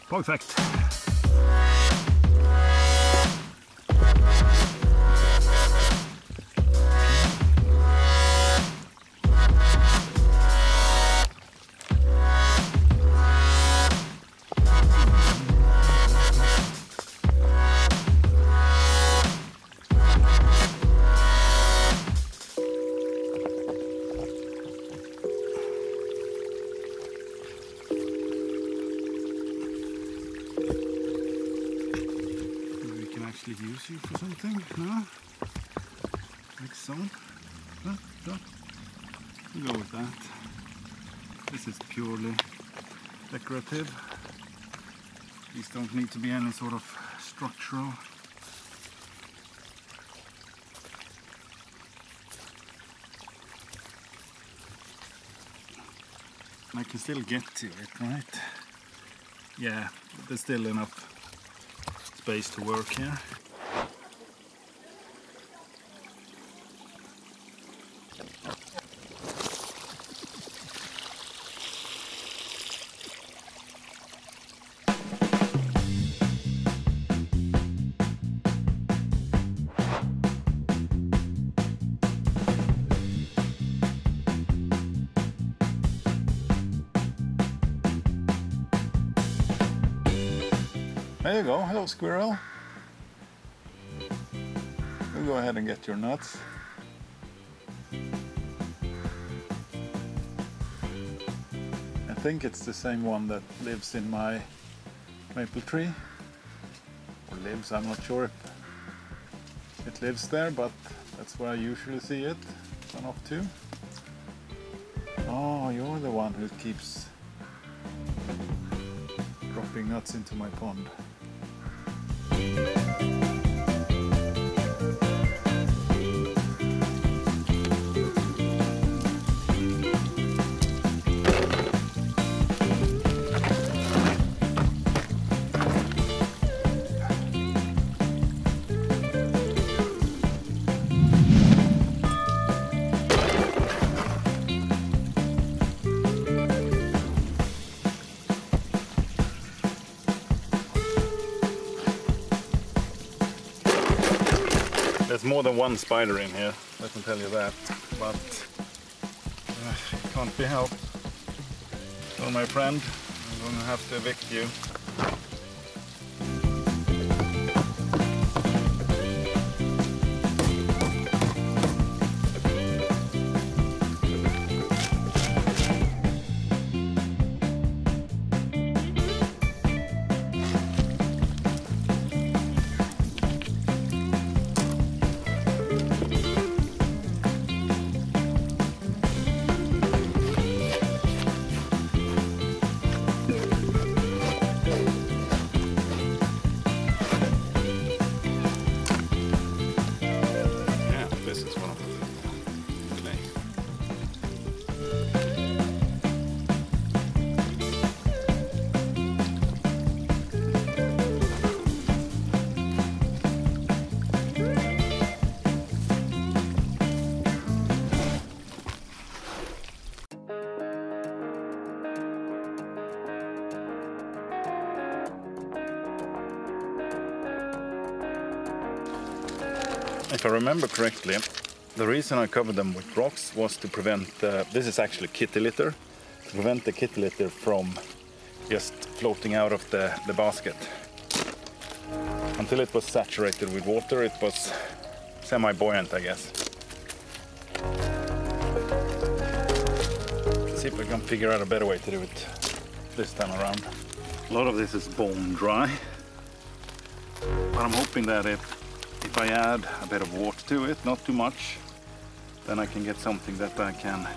Perfect. Use you for something? No? Like so? No? We'll go with that. This is purely decorative. These don't need to be any sort of structural. I can still get to it, right? Yeah, there's still enough space to work here. There you go, hello squirrel. We'll go ahead and get your nuts. I think it's the same one that lives in my maple tree. Or lives, I'm not sure if it lives there, but that's where I usually see it. One of two. Oh, you're the one who keeps dropping nuts into my pond. There's more than one spider in here, let me tell you that, but it can't be helped. So my friend, I'm going to have to evict you. If I remember correctly, the reason I covered them with rocks was to prevent, this is actually kitty litter, to prevent the kitty litter from just floating out of the basket. Until it was saturated with water, it was semi-buoyant, I guess. Let's see if I can figure out a better way to do it this time around. A lot of this is bone dry, but I'm hoping that if I add a bit of water to it, not too much, then I can get something that I can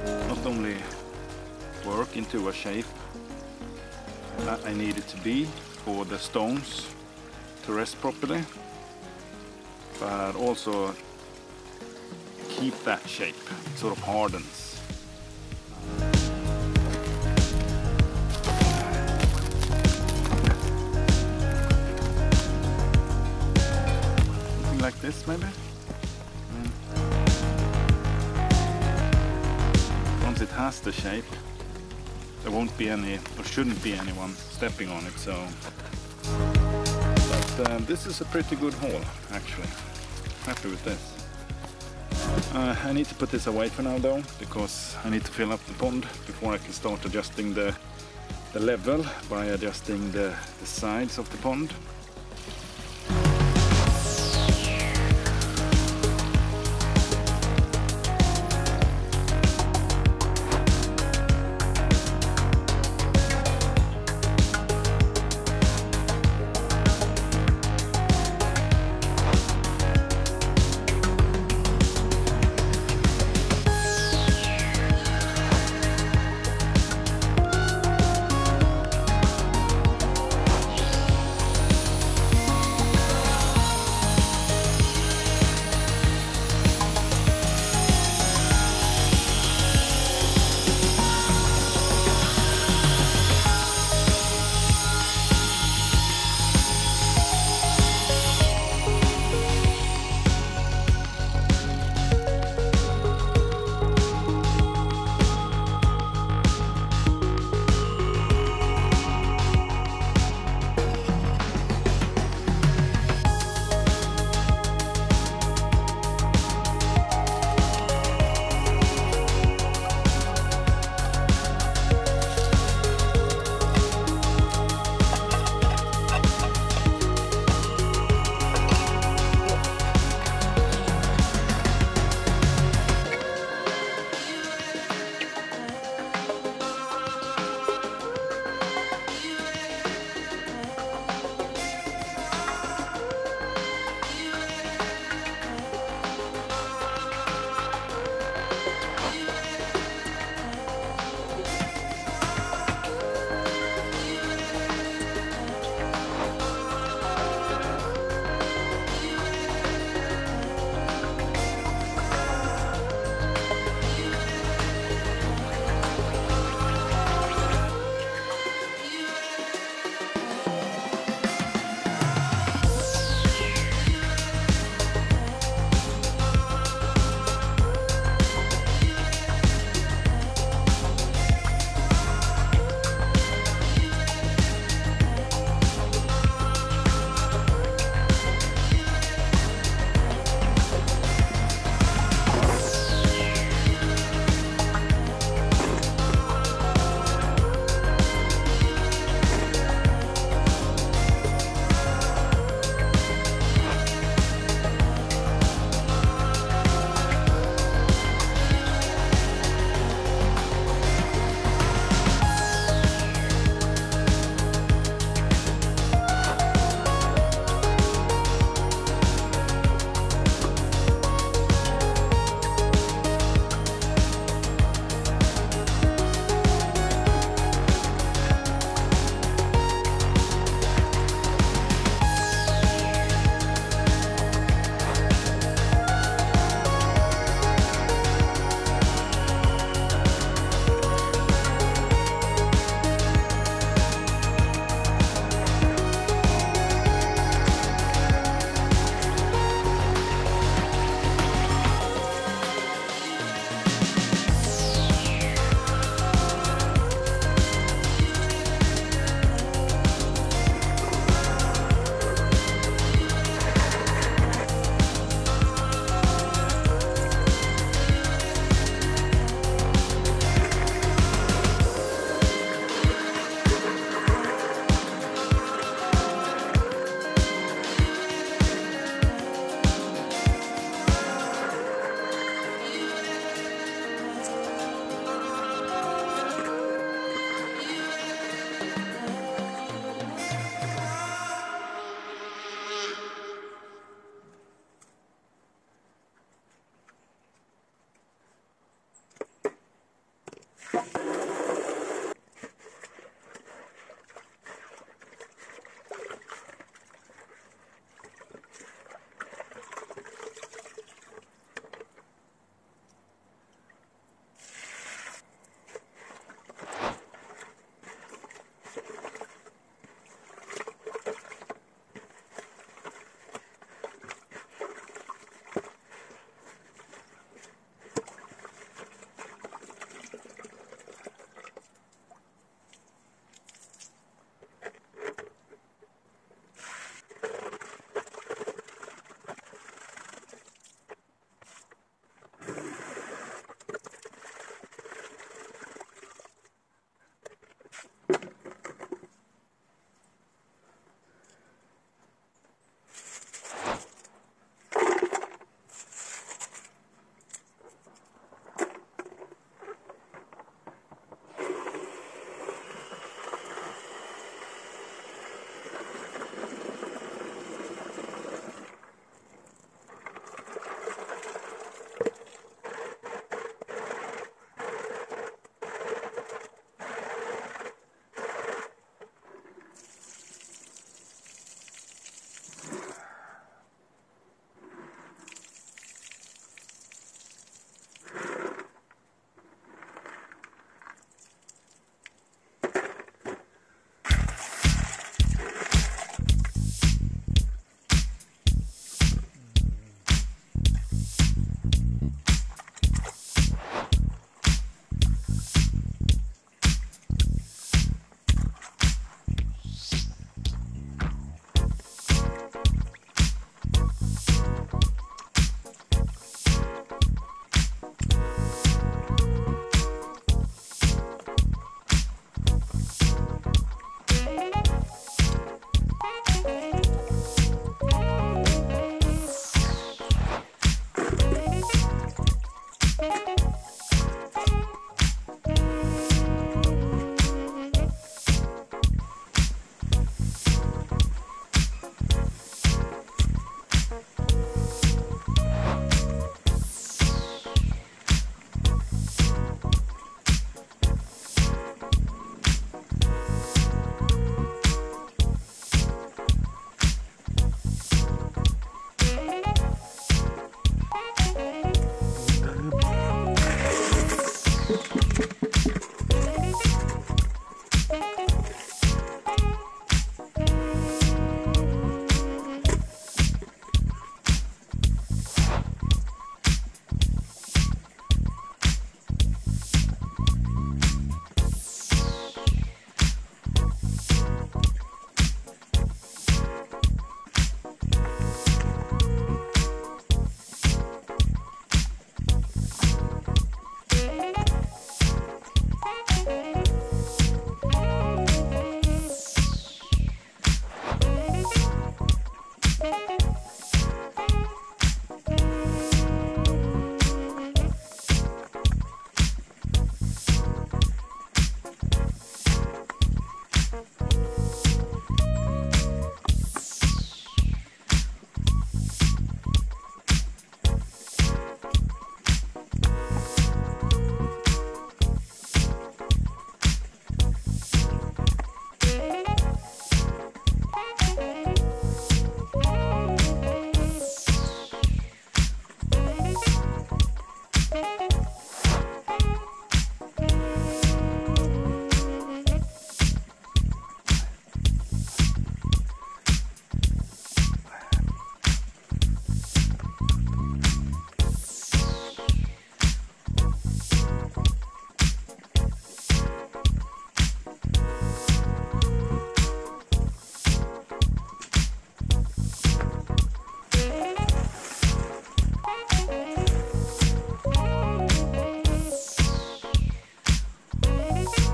not only work into a shape that I need it to be for the stones to rest properly, but also keep that shape. It sort of hardens. Like this, maybe. Once it has the shape, there won't be any, or shouldn't be anyone stepping on it. So, but this is a pretty good haul, actually. Happy with this. I need to put this away for now though, because I need to fill up the pond before I can start adjusting the level by adjusting the sides of the pond.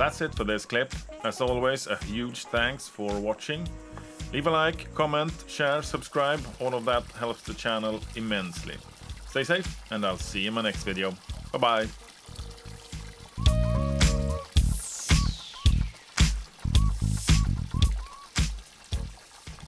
That's it for this clip. As always, a huge thanks for watching. Leave a like, comment, share, subscribe. All of that helps the channel immensely. Stay safe, and I'll see you in my next video. Bye bye.